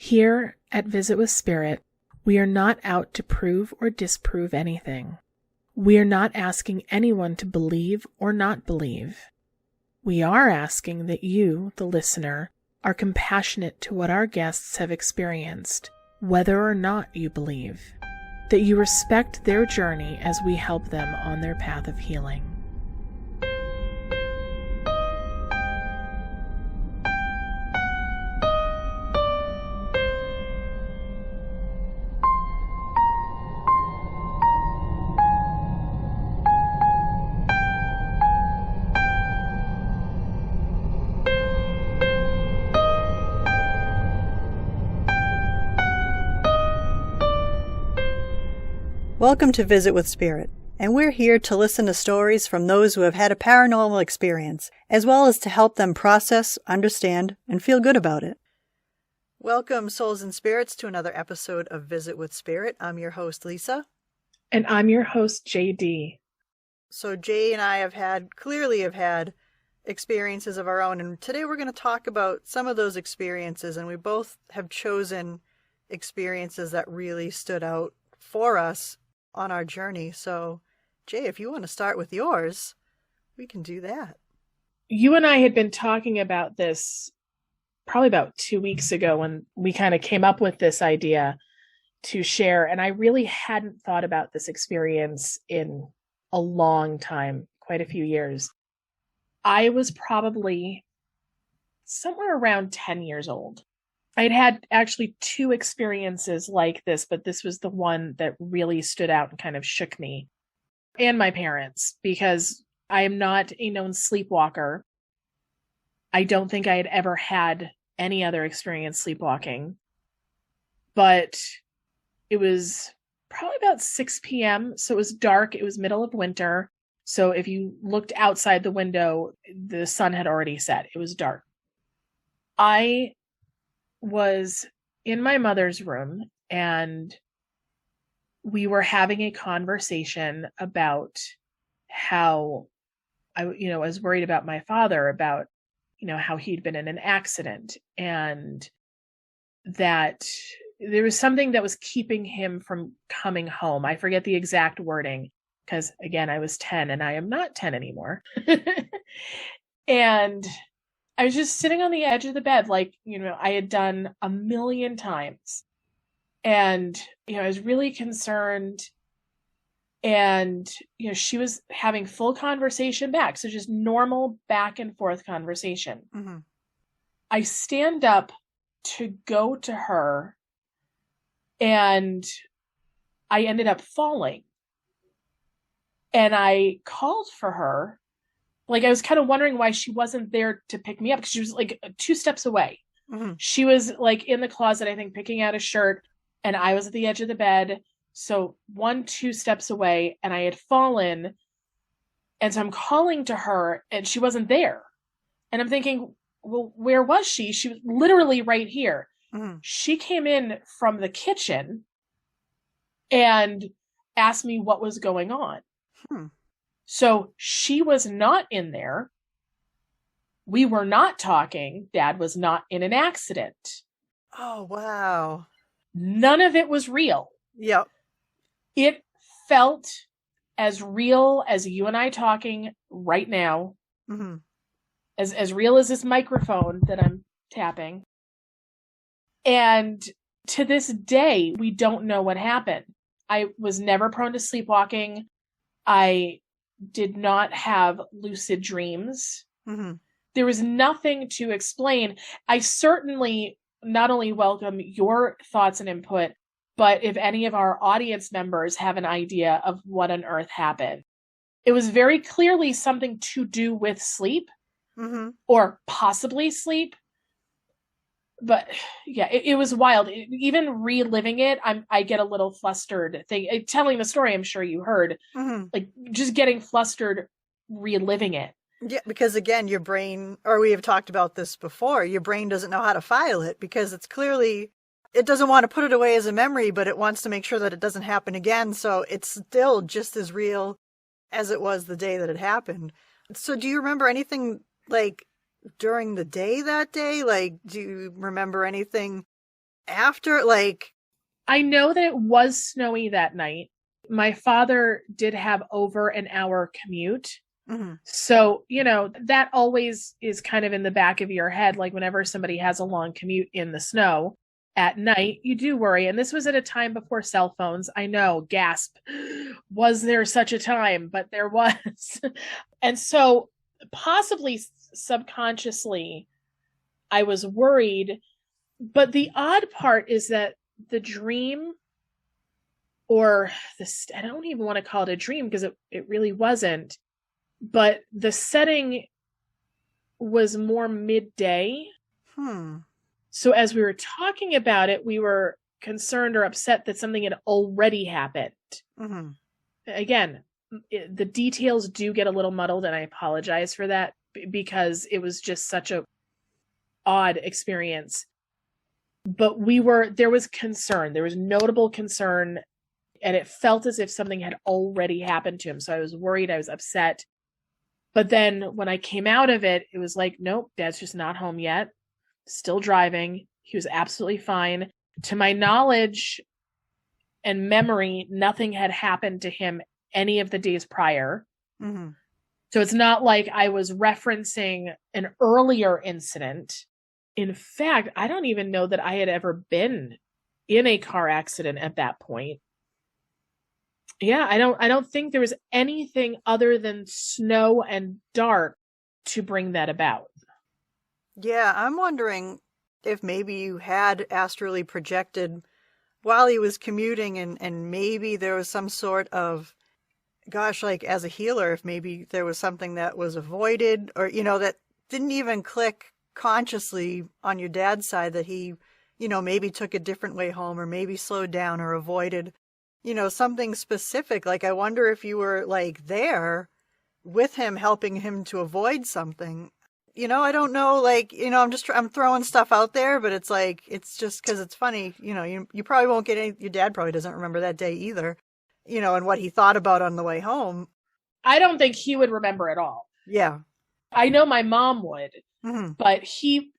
Here at Visit with Spirit, we are not out to prove or disprove anything. We are not asking anyone to believe or not believe. We are asking that you, the listener, are compassionate to what our guests have experienced, whether or not you believe. That you respect their journey as we help them on their path of healing. Welcome to Visit with Spirit, and we're here to listen to stories from those who have had a paranormal experience, as well as to help them process, understand, and feel good about it. Welcome, souls and spirits, to another episode of Visit with Spirit. I'm your host, Lisa. And I'm your host, JD. So Jay and I have had experiences of our own, and today we're going to talk about some of those experiences, and we both have chosen experiences that really stood out for us on our journey. So, Jay, if you want to start with yours, we can do that. You and I had been talking about this probably about 2 weeks ago when we kind of came up with this idea to share. And I really hadn't thought about this experience in a long time, quite a few years. I was probably somewhere around 10 years old. I'd had actually 2 experiences like this, but this was the one that really stood out and kind of shook me and my parents, because I am not a known sleepwalker. I don't think I had ever had any other experience sleepwalking, but it was probably about 6 p.m. So it was dark. It was middle of winter. So if you looked outside the window, the sun had already set. It was dark. I was in my mother's room, and we were having a conversation about how I was worried about my father, about, how he'd been in an accident, and that there was something that was keeping him from coming home. I forget the exact wording, because again, I was 10 and I am not 10 anymore. And I was just sitting on the edge of the bed, like, I had done a million times. And, I was really concerned. And, she was having full conversation back. So just normal back and forth conversation. Mm-hmm. I stand up to go to her, and I ended up falling. And I called for her. Like, I was kind of wondering why she wasn't there to pick me up, because she was like 2 steps away. Mm-hmm. She was like in the closet, I think, picking out a shirt, and I was at the edge of the bed. So 1-2 steps away, and I had fallen. And so I'm calling to her, and she wasn't there. And I'm thinking, well, where was she? She was literally right here. Mm-hmm. She came in from the kitchen and asked me what was going on. So she was not in there. We were not talking. Dad was not in an accident. Oh, wow. None of it was real. Yep. It felt as real as you and I talking right now. Mm-hmm. As real as this microphone that I'm tapping. And to this day, we don't know what happened. I was never prone to sleepwalking. I did not have lucid dreams. Mm-hmm. There was nothing to explain. I certainly not only welcome your thoughts and input, but if any of our audience members have an idea of what on earth happened. It was very clearly something to do with sleep, mm-hmm. or possibly sleep. But yeah, it was wild. Even reliving it, I get a little flustered. Telling the story, I'm sure you heard, Mm-hmm. like just getting flustered, reliving it. Yeah, because again, your brain, or we have talked about this before, your brain doesn't know how to file it, because it's clearly, it doesn't want to put it away as a memory, but it wants to make sure that it doesn't happen again. So it's still just as real as it was the day that it happened. So do you remember anything like during the day that day? Like, do you remember anything After, like, I know that it was snowy that night. My father did have over an hour commute. mhm. So, that always is kind of in the back of your head. Like whenever somebody has a long commute in the snow at night, you do worry. And this was at a time before cell phones. I know, gasp. Was there such a time? But there was. And so, possibly subconsciously, I was worried. But the odd part is that the dream, or this, I don't even want to call it a dream because it really wasn't, but the setting was more midday. Hmm. So as we were talking about it, we were concerned or upset that something had already happened. Mhm. Again, the details do get a little muddled, and I apologize for that because it was just such a odd experience. But there was concern. There was notable concern, and it felt as if something had already happened to him. So I was worried, I was upset. But then when I came out of it, it was like, nope, Dad's just not home yet. Still driving. He was absolutely fine. To my knowledge and memory, nothing had happened to him any of the days prior. Mhm. So it's not like I was referencing an earlier incident. In fact, I don't even know that I had ever been in a car accident at that point. Yeah, I don't think there was anything other than snow and dark to bring that about. Yeah, I'm wondering if maybe you had astrally projected while he was commuting, and maybe there was some sort of, gosh, like as a healer, if maybe there was something that was avoided, or, that didn't even click consciously on your dad's side, that he, maybe took a different way home, or maybe slowed down or avoided, something specific. Like, I wonder if you were like there with him, helping him to avoid something. I don't know, like, I'm throwing stuff out there, but it's like, it's just because it's funny. You probably won't get any, your dad probably doesn't remember that day either, and what he thought about on the way home. I don't think he would remember at all. Yeah. I know my mom would, Hmm. but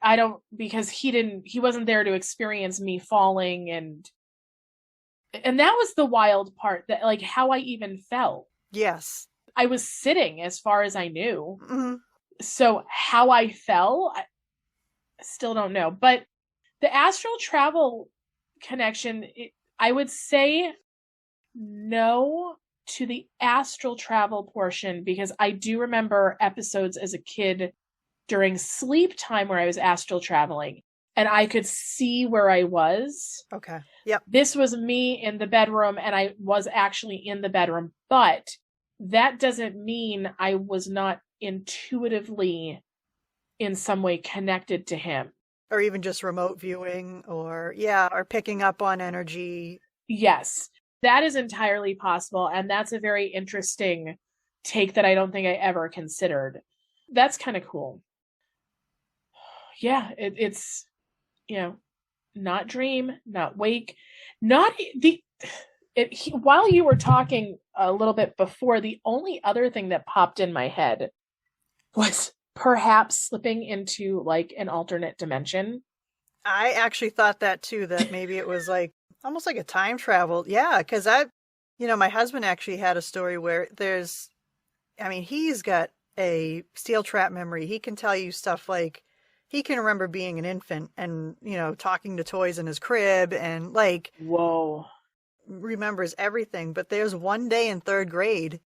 I don't, because he wasn't there to experience me falling, and that was the wild part, that like how I even felt. Yes. I was sitting as far as I knew. Hmm. So how I fell, I still don't know. But the astral travel connection, I would say no to the astral travel portion, because I do remember episodes as a kid during sleep time where I was astral traveling and I could see where I was. Okay. Yep. This was me in the bedroom, and I was actually in the bedroom, but that doesn't mean I was not intuitively in some way connected to him. Or even just remote viewing, or, yeah, or picking up on energy. Yes, that is entirely possible. And that's a very interesting take that I don't think I ever considered. That's kind of cool. Yeah, it's, not dream, not wake, not while you were talking a little bit before, the only other thing that popped in my head was perhaps slipping into like an alternate dimension. I actually thought that too, that maybe it was like almost like a time travel. Yeah, because my husband actually had a story where he's got a steel trap memory. He can tell you stuff like, he can remember being an infant and, talking to toys in his crib, and like, Whoa. remembers everything. But there's one day in third grade,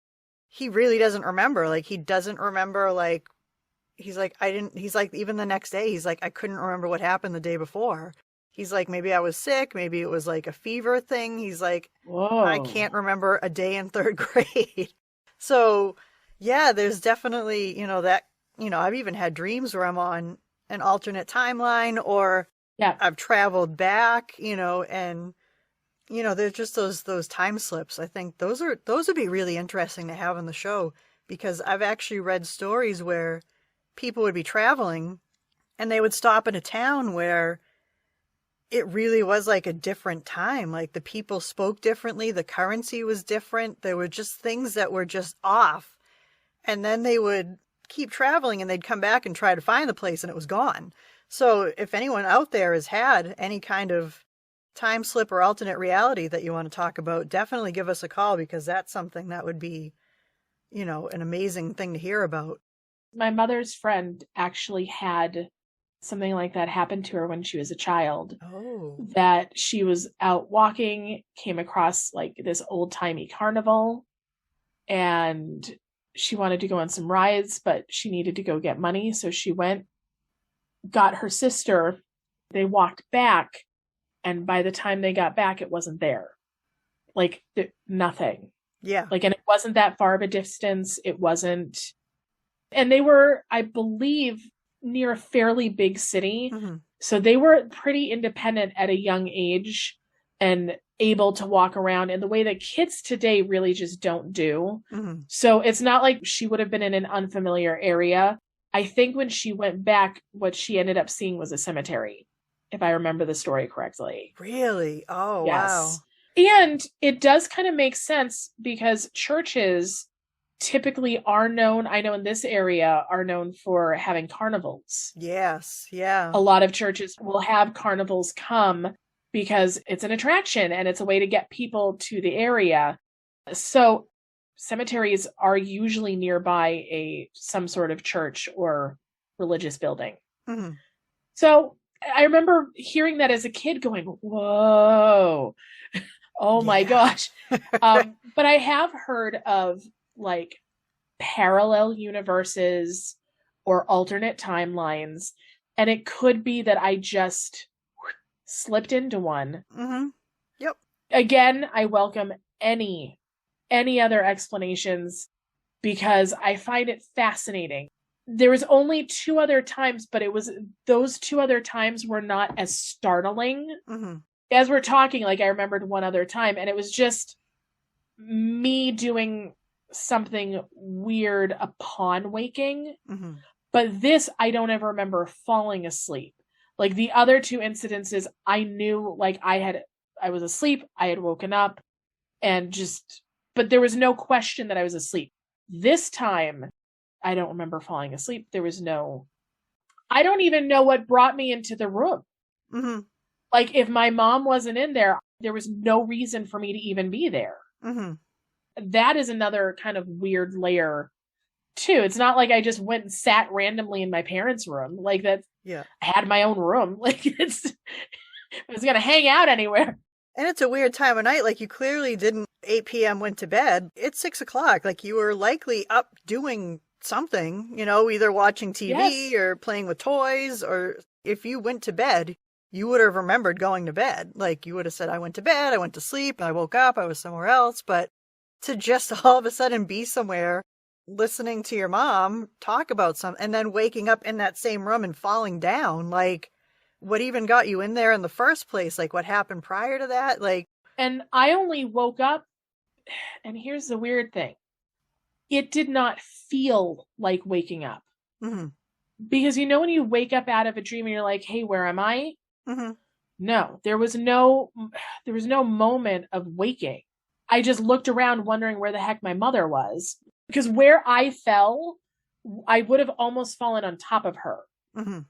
he really doesn't remember. Like, he doesn't remember, like, he's like, even the next day, he's like, I couldn't remember what happened the day before. He's like, maybe I was sick. Maybe it was like a fever thing. He's like, Whoa. I can't remember a day in third grade. So yeah, there's definitely, that, I've even had dreams where I'm on an alternate timeline, or Yeah. I've traveled back, and, there's just those time slips. I think those would be really interesting to have on the show, because I've actually read stories where people would be traveling and they would stop in a town where it really was like a different time. Like, the people spoke differently. The currency was different. There were just things that were just off. And then they would keep traveling and they'd come back and try to find the place, and it was gone. So if anyone out there has had any kind of time slip or alternate reality that you want to talk about, definitely give us a call, because that's something that would be, an amazing thing to hear about. My mother's friend actually had something like that happen to her when she was a child. Oh. That she was out walking, came across like this old-timey carnival, and she wanted to go on some rides, but she needed to go get money. So she went, got her sister, they walked back, and by the time they got back, it wasn't there. Like, nothing. Yeah. Like, and it wasn't that far of a distance. It wasn't. And they were, I believe, near a fairly big city. Mm-hmm. So they were pretty independent at a young age and able to walk around in the way that kids today really just don't do. Mm-hmm. So it's not like she would have been in an unfamiliar area. I think when she went back, what she ended up seeing was a cemetery, if I remember the story correctly. Really? Oh, yes. Wow. And it does kind of make sense because churches typically are known, I know in this area, are known for having carnivals. Yes, yeah. A lot of churches will have carnivals come because it's an attraction and it's a way to get people to the area. So cemeteries are usually nearby some sort of church or religious building. Mm-hmm. So I remember hearing that as a kid going, whoa, oh my gosh. But I have heard of like parallel universes or alternate timelines. And it could be that I just slipped into one. Mm-hmm. Yep. Again, I welcome any other explanations because I find it fascinating. There was only 2 other times, but those 2 other times were not as startling. Mm-hmm. As we're talking, like I remembered one other time, and it was just me doing something weird upon waking. Mm-hmm. But this, I don't ever remember falling asleep. Like the other 2 incidences, I knew like I was asleep, I had woken up, but there was no question that I was asleep. This time, I don't remember falling asleep. I don't even know what brought me into the room. Mm-hmm. Like if my mom wasn't in there was no reason for me to even be there. Mm-hmm. That is another kind of weird layer too. It's not like I just went and sat randomly in my parents' room. Like that. Yeah. I had my own room. Like I was going to hang out anywhere. And it's a weird time of night. Like you clearly didn't 8 p.m. went to bed. It's 6 o'clock. Like you were likely up doing something, either watching TV or playing with toys, or if you went to bed, you would have remembered going to bed. Like you would have said, I went to bed, I went to sleep, I woke up, I was somewhere else. But to just all of a sudden be somewhere listening to your mom talk about something and then waking up in that same room and falling down, like what even got you in there in the first place? Like what happened prior to that? Like, and I only woke up, and here's the weird thing. It did not feel like waking up. Mm-hmm. Because when you wake up out of a dream and you're like, hey, where am I? Mm-hmm. No, there was no moment of waking. I just looked around wondering where the heck my mother was. Because where I fell, I would have almost fallen on top of her. Mm-hmm.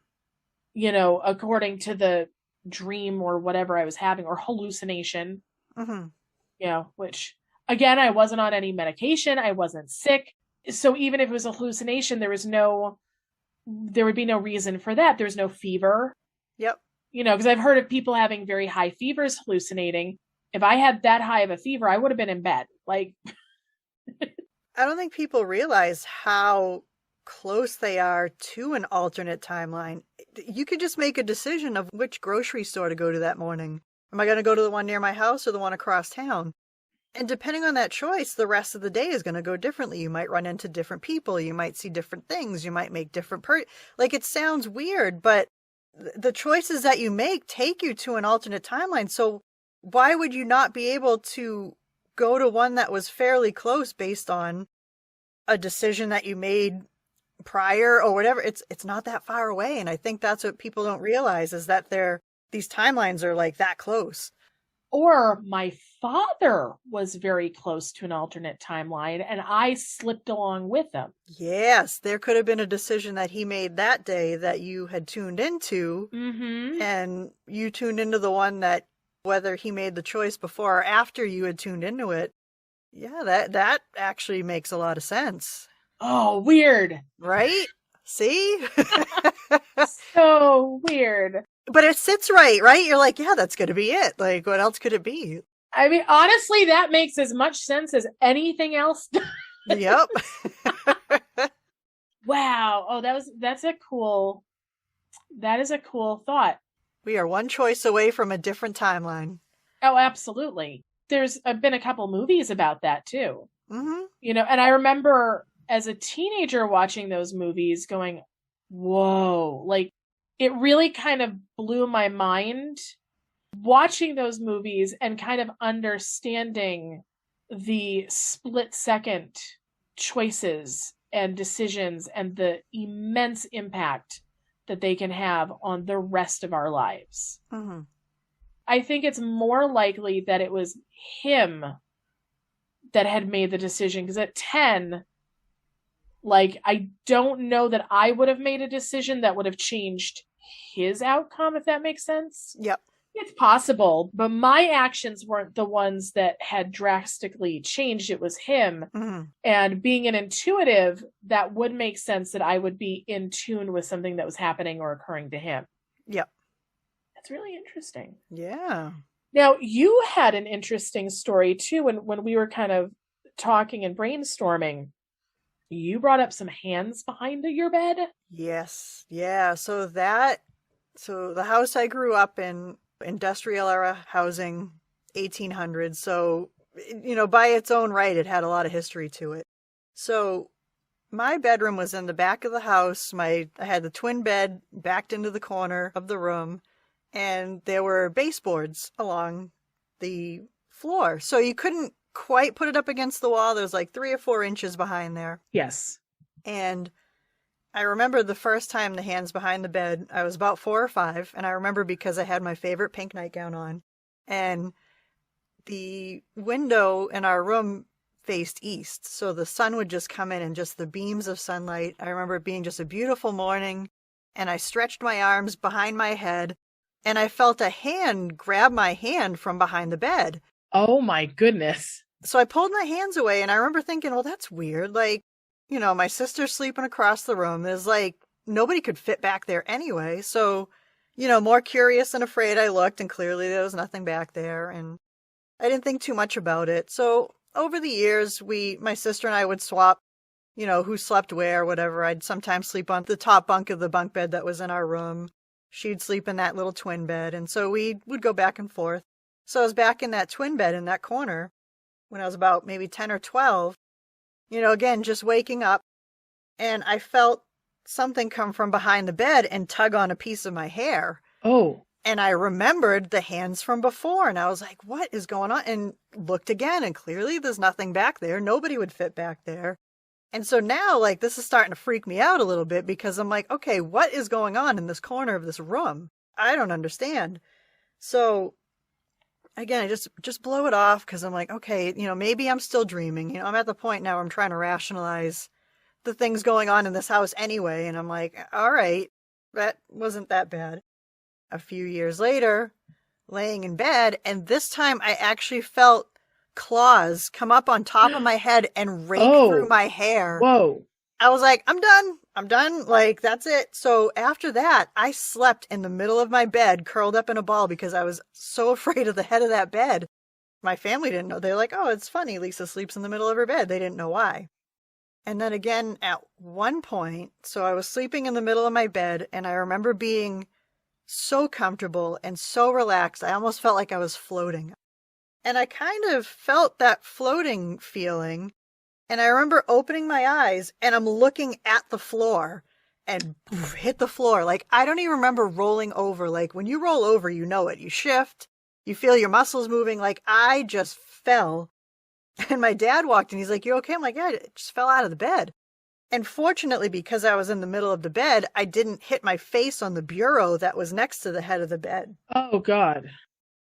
According to the dream or whatever I was having, or hallucination. Mm-hmm. Which, again, I wasn't on any medication. I wasn't sick. So even if it was a hallucination, there would be no reason for that. There's no fever. Yep. Because I've heard of people having very high fevers hallucinating. If I had that high of a fever, I would have been in bed. Like, I don't think people realize how close they are to an alternate timeline. You could just make a decision of which grocery store to go to that morning. Am I going to go to the one near my house or the one across town? And depending on that choice, the rest of the day is going to go differently. You might run into different people. You might see different things. You might make different like it sounds weird, but the choices that you make take you to an alternate timeline. So why would you not be able to go to one that was fairly close based on a decision that you made prior or whatever? It's not that far away. And I think that's what people don't realize, is that these timelines are like that close. Or my father was very close to an alternate timeline and I slipped along with him. Yes, there could have been a decision that he made that day that you had tuned into, mm-hmm. and you tuned into the one that whether he made the choice before or after you had tuned into it. Yeah, that actually makes a lot of sense. Oh, weird. Right? See? So weird. But it sits right? You're like, yeah, that's going to be it. Like, what else could it be? I mean, honestly, that makes as much sense as anything else. Yep. Wow. Oh, that is a cool thought. We are one choice away from a different timeline. Oh, absolutely. There's been a couple movies about that too. Mm-hmm. You know, and I remember as a teenager watching those movies going, whoa, like it really kind of blew my mind watching those movies and kind of understanding the split second choices and decisions and the immense impact that they can have on the rest of our lives. Mm-hmm. I think it's more likely that it was him that had made the decision, because at 10, like, I don't know that I would have made a decision that would have changed his outcome, if that makes sense. Yep. It's possible, but my actions weren't the ones that had drastically changed. It was him. Mm-hmm. And being an intuitive, that would make sense that I would be in tune with something that was happening or occurring to him. Yep. That's really interesting. Yeah. Now, you had an interesting story too when we were kind of talking and brainstorming. You brought up some hands behind your bed? Yes. Yeah. So the house I grew up in, industrial era housing, 1800s. So, by its own right, it had a lot of history to it. So my bedroom was in the back of the house. I had the twin bed backed into the corner of the room, and there were baseboards along the floor. So you couldn't quite put it up against the wall. There was like 3 or 4 inches behind there. Yes. And I remember the first time the hands behind the bed, I was about 4 or 5, and I remember because I had my favorite pink nightgown on, and the window in our room faced east, so the sun would just come in and just the beams of sunlight. I remember it being just a beautiful morning, and I stretched my arms behind my head, and I felt a hand grab my hand from behind the bed. Oh my goodness. So I pulled my hands away, and I remember thinking, well, that's weird. Like, my sister's sleeping across the room. There's like, nobody could fit back there anyway. So, more curious than afraid, I looked, and clearly there was nothing back there. And I didn't think too much about it. So over the years, my sister and I would swap, who slept where, whatever. I'd sometimes sleep on the top bunk of the bunk bed that was in our room. She'd sleep in that little twin bed. And so we would go back and forth. So I was back in that twin bed in that corner when I was about maybe 10 or 12. Again, just waking up, and I felt something come from behind the bed and tug on a piece of my hair. Oh. And I remembered the hands from before, and I was like, what is going on? And looked again, and clearly there's nothing back there. Nobody would fit back there. And so now, like, this is starting to freak me out a little bit, because I'm like, okay, what is going on in this corner of this room? I don't understand. So again, I just blow it off, because I'm like, okay, maybe I'm still dreaming. I'm at the point now where I'm trying to rationalize the things going on in this house anyway. And I'm like, all right, that wasn't that bad. A few years later, laying in bed, and this time I actually felt claws come up on top of my head and rake through my hair. Whoa. I was like, I'm done. Like, that's it. So after that, I slept in the middle of my bed, curled up in a ball, because I was so afraid of the head of that bed. My family didn't know. They're like, oh, it's funny. Lisa sleeps in the middle of her bed. They didn't know why. And then again, at one point, so I was sleeping in the middle of my bed, and I remember being so comfortable and so relaxed. I almost felt like I was floating. And I kind of felt that floating feeling. And I remember opening my eyes, and I'm looking at the floor, and hit the floor. Like, I don't even remember rolling over. Like, when you roll over, you know it. You shift. You feel your muscles moving. Like, I just fell. And my dad walked in. He's like, you okay? I'm like, yeah, I just fell out of the bed. And fortunately, because I was in the middle of the bed, I didn't hit my face on the bureau that was next to the head of the bed. Oh, God.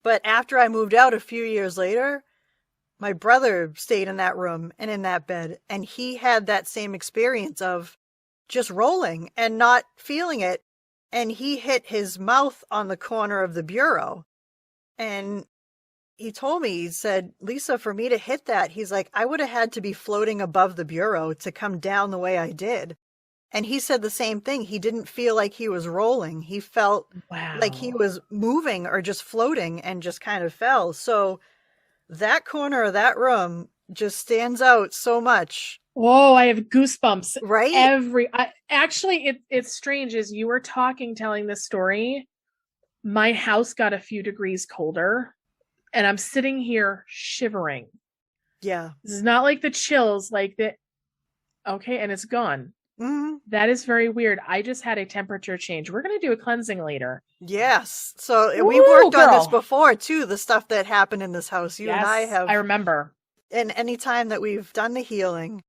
But after I moved out a few years later, my brother stayed in that room and in that bed, and he had that same experience of just rolling and not feeling it. And he hit his mouth on the corner of the bureau. And he told me, he said, Lisa, for me to hit that, he's like, I would have had to be floating above the bureau to come down the way I did. And he said the same thing. He didn't feel like he was rolling. He felt like he Wow. was moving or just floating and just kind of fell. So that corner of that room just stands out so much, Whoa, I have goosebumps. right? Actually, it's strange as you were talking, telling this story. My house got a few degrees colder, and I'm sitting here shivering. Yeah. This is not like the chills, like the okay, and it's gone. Hmm. That is very weird. I just had a temperature change. We're gonna do a cleansing later. Yes. So we Woo, worked on this girl. before too, the stuff that happened in this house. You and I Yes, I have, remember. and any time that we've done the healing,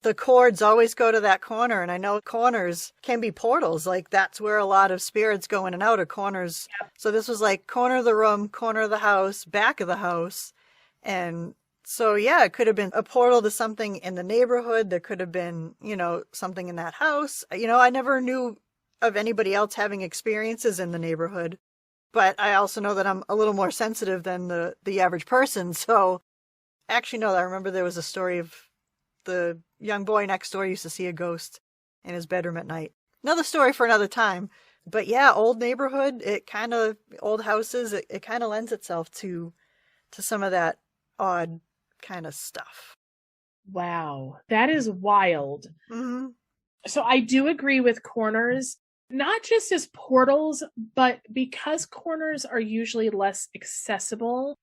the cords always go to that corner. And I know corners can be portals. Like that's where a lot of spirits go in and out of corners. Yep. So this was like corner of the room, corner of the house, back of the house. And so, yeah, it could have been a portal to something in the neighborhood. There could have been, something in that house. I never knew of anybody else having experiences in the neighborhood, but I also know that I'm a little more sensitive than the average person. So actually, no, I remember there was a story of the young boy next door used to see a ghost in his bedroom at night. Another story for another time. But yeah, old neighborhood, old houses, it kind of lends itself to some of that odd kind of stuff. Wow, that is wild. Mm-hmm. So I do agree with corners, not just as portals, but because corners are usually less accessible,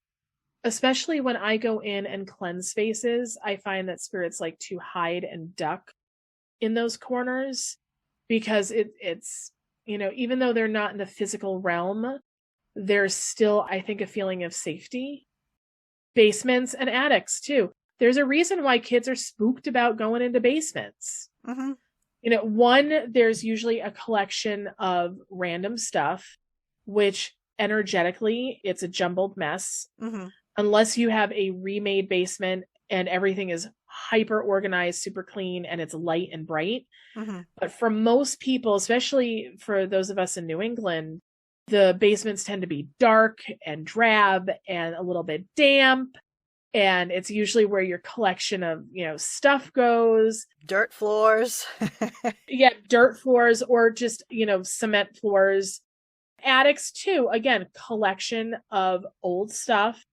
especially when I go in and cleanse spaces, I find that spirits like to hide and duck in those corners because it's, even though they're not in the physical realm, there's still, I think, a feeling of safety. Basements and attics, too. There's a reason why kids are spooked about going into basements. Mm-hmm. One, there's usually a collection of random stuff, which energetically, it's a jumbled mess. Mm-hmm. Unless you have a remade basement and everything is hyper organized, super clean, and it's light and bright. Mm-hmm. But for most people, especially for those of us in New England, the basements tend to be dark and drab and a little bit damp. And it's usually where your collection of, stuff goes. Dirt floors. Yeah, dirt floors or just, cement floors. Attics too, again, collection of old stuff.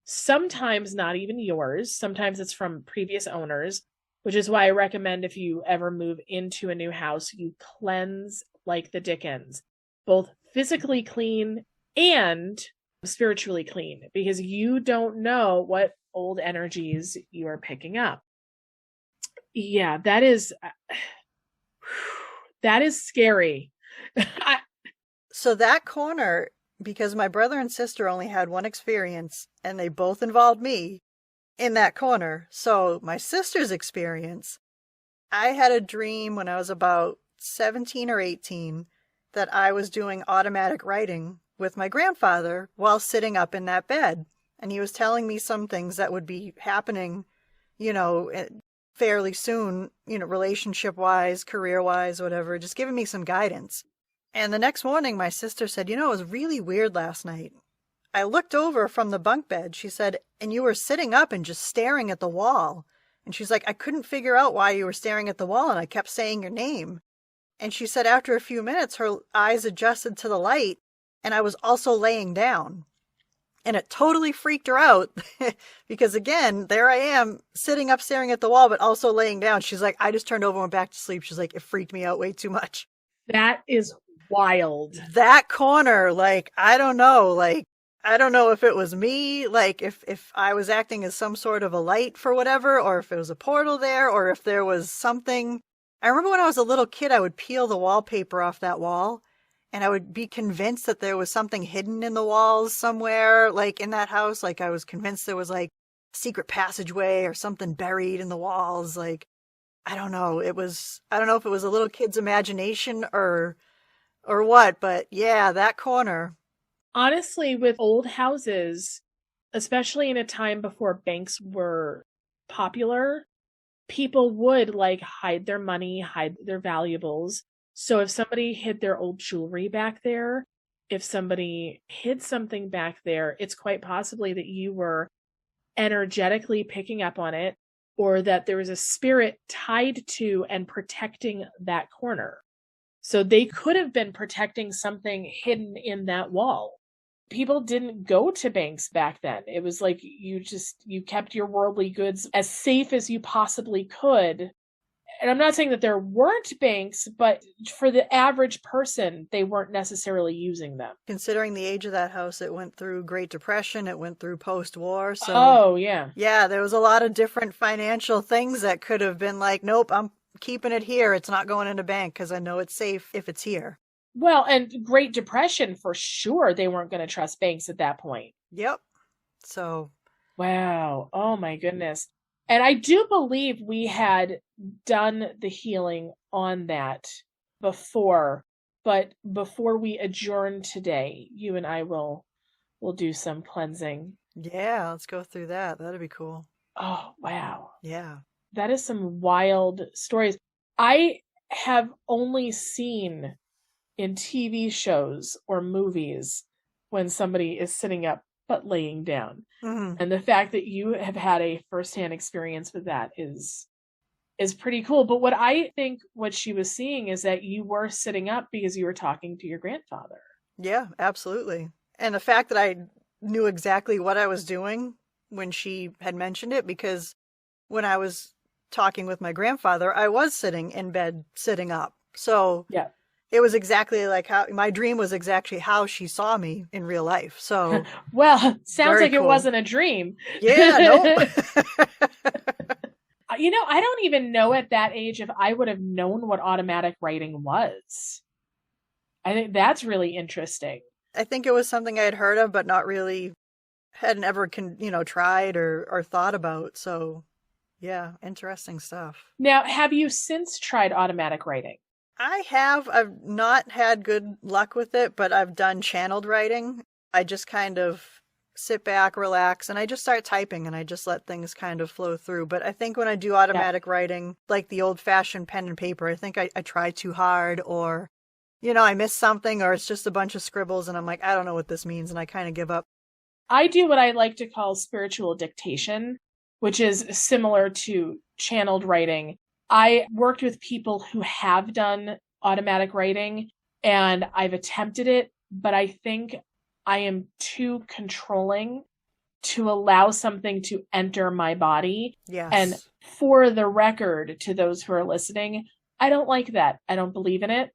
Sometimes not even yours. Sometimes it's from previous owners, which is why I recommend if you ever move into a new house, you cleanse like the Dickens, both physically clean and spiritually clean, because you don't know what old energies you are picking up. Yeah, that is scary. So that corner, because my brother and sister only had one experience and they both involved me in that corner. So my sister's experience, I had a dream when I was about 17 or 18 that I was doing automatic writing with my grandfather while sitting up in that bed. And he was telling me some things that would be happening, fairly soon, relationship-wise, career-wise, whatever, just giving me some guidance. And the next morning, my sister said, it was really weird last night. I looked over from the bunk bed, she said, and you were sitting up and just staring at the wall. And she's like, I couldn't figure out why you were staring at the wall, and I kept saying your name. And she said after a few minutes, her eyes adjusted to the light, and I was also laying down. And it totally freaked her out because, again, there I am sitting up staring at the wall, but also laying down. She's like, I just turned over and went back to sleep. She's like, it freaked me out way too much. That is wild. That corner, I don't know. I don't know if it was me, if I was acting as some sort of a light for whatever, or if it was a portal there, or if there was something. I remember when I was a little kid, I would peel the wallpaper off that wall. And I would be convinced that there was something hidden in the walls somewhere, in that house. I was convinced there was a secret passageway or something buried in the walls. I don't know. I don't know if it was a little kid's imagination or what, but yeah, that corner. Honestly, with old houses, especially in a time before banks were popular, people would hide their money, hide their valuables. So if somebody hid their old jewelry back there, if somebody hid something back there, it's quite possibly that you were energetically picking up on it, or that there was a spirit tied to and protecting that corner. So they could have been protecting something hidden in that wall. People didn't go to banks back then. It was like you kept your worldly goods as safe as you possibly could. And I'm not saying that there weren't banks, but for the average person, they weren't necessarily using them. Considering the age of that house, it went through Great Depression, it went through post-war. So, oh, yeah. Yeah, there was a lot of different financial things that could have been like, nope, I'm keeping it here. It's not going in a bank because I know it's safe if it's here. Well, and Great Depression, for sure, they weren't going to trust banks at that point. Yep. So. Wow. Oh, my goodness. And I do believe we had done the healing on that before, but before we adjourn today, you and I will do some cleansing. Yeah, let's go through that. That'd be cool. Oh, wow. Yeah. That is some wild stories. I have only seen in TV shows or movies when somebody is sitting up but laying down. Mm-hmm. And the fact that you have had a firsthand experience with that is pretty cool. But what I think what she was seeing is that you were sitting up because you were talking to your grandfather. Yeah, absolutely. And the fact that I knew exactly what I was doing when she had mentioned it, because when I was talking with my grandfather, I was sitting in bed, sitting up. So yeah. It was exactly like how my dream was exactly how she saw me in real life. So, well, sounds like cool. It wasn't a dream. Yeah, nope. I don't even know at that age if I would have known what automatic writing was. I think that's really interesting. I think it was something I had heard of, but not really, hadn't ever, tried or thought about. So, yeah, interesting stuff. Now, have you since tried automatic writing? I have. I've not had good luck with it, but I've done channeled writing. I just kind of sit back, relax, and I just start typing and I just let things kind of flow through. But I think when I do automatic writing, like the old-fashioned pen and paper, I think I try too hard, or, I miss something, or it's just a bunch of scribbles and I'm like, I don't know what this means, and I kind of give up. I do what I like to call spiritual dictation, which is similar to channeled writing. I worked with people who have done automatic writing, and I've attempted it, but I think I am too controlling to allow something to enter my body. Yes. And for the record, to those who are listening, I don't like that. I don't believe in it.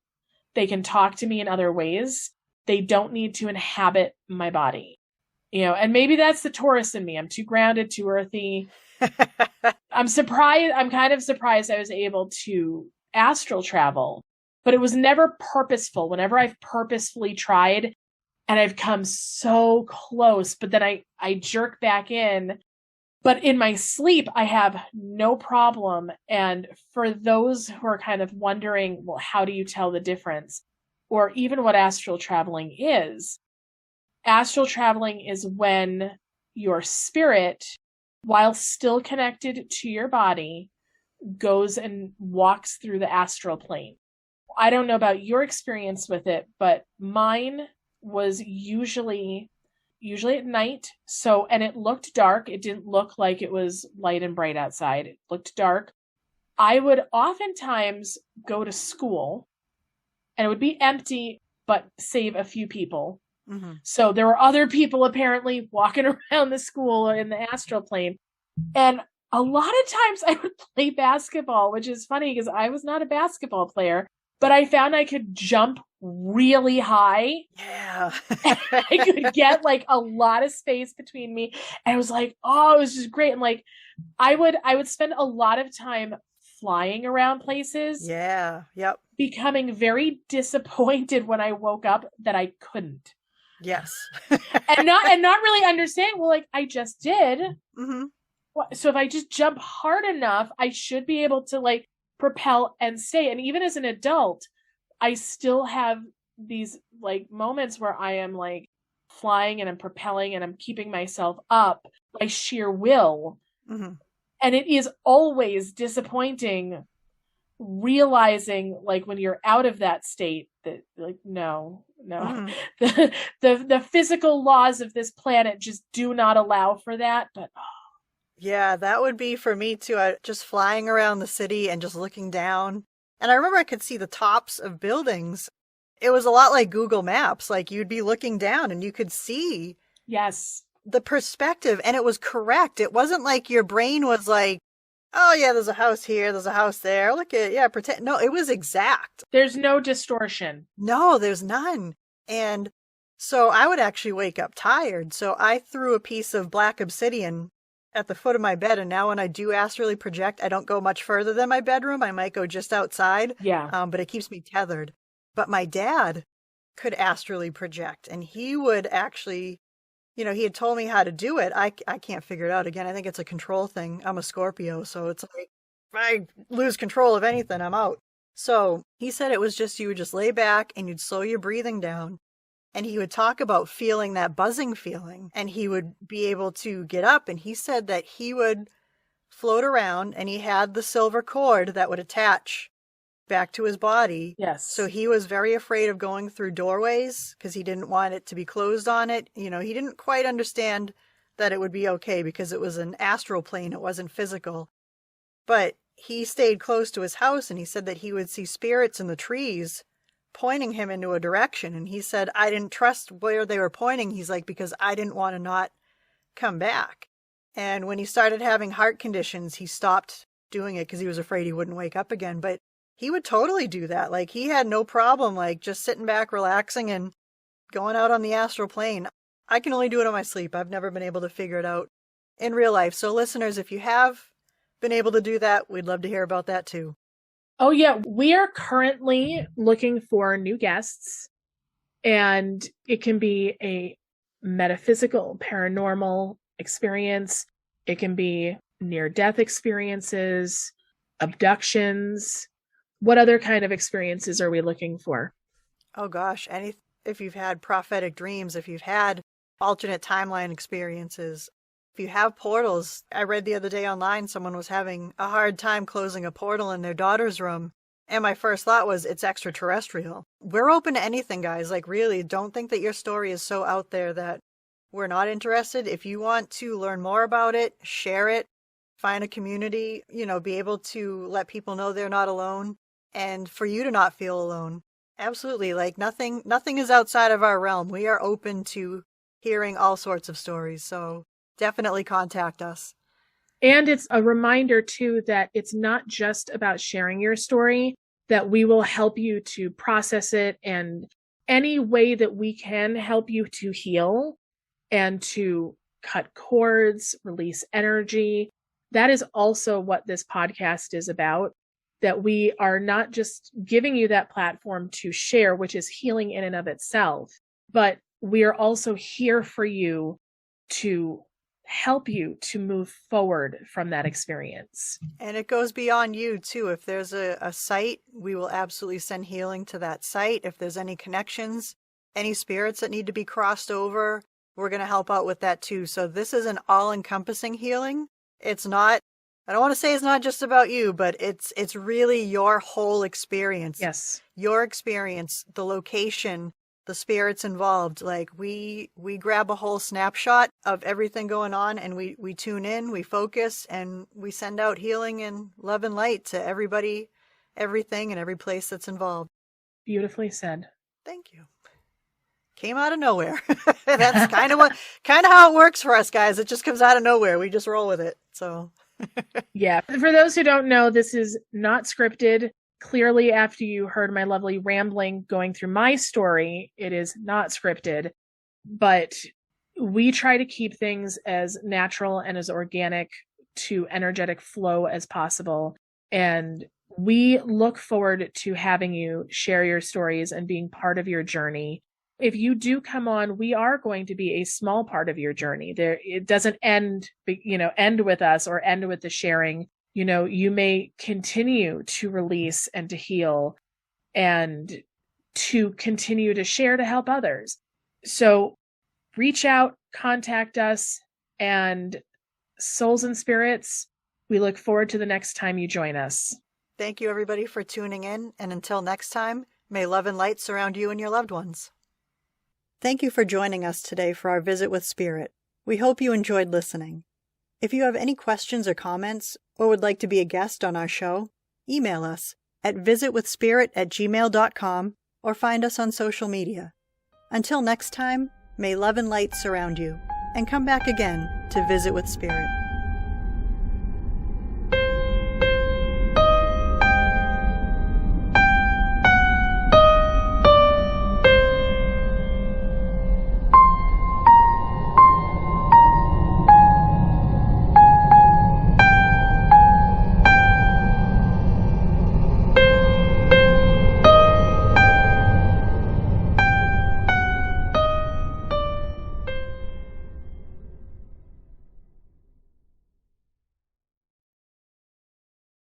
They can talk to me in other ways. They don't need to inhabit my body. And maybe that's the Taurus in me. I'm too grounded, too earthy. I'm kind of surprised I was able to astral travel, but it was never purposeful. Whenever I've purposefully tried and I've come so close, but then I jerk back in. But in my sleep, I have no problem. And for those who are kind of wondering, well, how do you tell the difference? Or even what astral traveling is when your spirit, while still connected to your body, goes and walks through the astral plane. I don't know about your experience with it, but mine was usually at night. So, and it looked dark. It didn't look like it was light and bright outside. It looked dark. I would oftentimes go to school and it would be empty, but save a few people. Mm-hmm. So there were other people apparently walking around the school in the astral plane. And a lot of times I would play basketball, which is funny because I was not a basketball player, but I found I could jump really high. Yeah. I could get like a lot of space between me. And I was like, oh, it was just great. And like, I would spend a lot of time flying around places. Yeah. Yep. Becoming very disappointed when I woke up that I couldn't. Yes. and not really understanding, well, like I just did. Mm-hmm. So if I just jump hard enough, I should be able to like propel and stay. And even as an adult, I still have these like moments where I am like flying and I'm propelling and I'm keeping myself up by sheer will. Mm-hmm. And it is always disappointing realizing like when you're out of that state that like, no, no. Mhm. The physical laws of this planet just do not allow for that. But Yeah, that would be for me too. Just flying around the city and just looking down. And I remember I could see the tops of buildings. It was a lot like Google Maps. Like you'd be looking down and you could see yes, the perspective, and it was correct. It wasn't like your brain was like, oh yeah, there's a house here, there's a house there. Look at, yeah, pretend. No, it was exact. there's no distortion. No, there's none. And so I would actually wake up tired. So I threw a piece of black obsidian at the foot of my bed. And now when I do astrally project, I don't go much further than my bedroom. I might go just outside, Yeah. but it keeps me tethered. But my dad could astrally project, and he would actually, he had told me how to do it. I can't figure it out. Again, I think it's a control thing. I'm a Scorpio, so it's like, if I lose control of anything, I'm out. So he said it was just, you would just lay back and you'd slow your breathing down. And he would talk about feeling that buzzing feeling, and he would be able to get up. And he said that he would float around, and he had the silver cord that would attach back to his body. Yes. So he was very afraid of going through doorways because he didn't want it to be closed on it. He didn't quite understand that it would be okay because it was an astral plane. It wasn't physical. But he stayed close to his house, and he said that he would see spirits in the trees pointing him into a direction. And he said, I didn't trust where they were pointing. He's like, because I didn't want to not come back. And when he started having heart conditions, he stopped doing it because he was afraid he wouldn't wake up again. But he would totally do that. Like, he had no problem, like, just sitting back, relaxing, and going out on the astral plane. I can only do it on my sleep. I've never been able to figure it out in real life. So listeners, if you have been able to do that, we'd love to hear about that too. Oh, yeah. We are currently looking for new guests, and it can be a metaphysical, paranormal experience. It can be near-death experiences, abductions. What other kind of experiences are we looking for? Oh gosh, if you've had prophetic dreams, if you've had alternate timeline experiences, if you have portals. I read the other day online someone was having a hard time closing a portal in their daughter's room. And my first thought was, it's extraterrestrial. We're open to anything, guys. Like, really, don't think that your story is so out there that we're not interested. If you want to learn more about it, share it, find a community, be able to let people know they're not alone, and for you to not feel alone. Absolutely. Like, nothing is outside of our realm. We are open to hearing all sorts of stories. So definitely contact us. And it's a reminder, too, that it's not just about sharing your story, that we will help you to process it, and any way that we can help you to heal and to cut cords, release energy. That is also what this podcast is about, that we are not just giving you that platform to share, which is healing in and of itself, but we are also here for you to help you to move forward from that experience. And it goes beyond you too. If there's a site, we will absolutely send healing to that site. If there's any connections, any spirits that need to be crossed over, we're going to help out with that too. So this is an all-encompassing healing. It's not, I don't want to say it's not just about you, but it's really your whole experience. Yes. Your experience, the location, the spirits involved. Like, we grab a whole snapshot of everything going on, and we tune in, we focus, and we send out healing and love and light to everybody, everything, and every place that's involved. Beautifully said. Thank you. Came out of nowhere. That's kind of how it works for us, guys. It just comes out of nowhere. We just roll with it. So yeah. For those who don't know, this is not scripted. Clearly, after you heard my lovely rambling going through my story, it is not scripted, but we try to keep things as natural and as organic to energetic flow as possible. And we look forward to having you share your stories and being part of your journey. If you do come on, we are going to be a small part of your journey. It doesn't end with us or end with the sharing. You may continue to release and to heal and to continue to share to help others. So reach out, contact us, and souls and spirits, we look forward to the next time you join us. Thank you, everybody, for tuning in. And until next time, may love and light surround you and your loved ones. Thank you for joining us today for our visit with Spirit. We hope you enjoyed listening. If you have any questions or comments, or would like to be a guest on our show, email us at visitwithspirit@gmail.com or find us on social media. Until next time, may love and light surround you, and come back again to Visit with Spirit.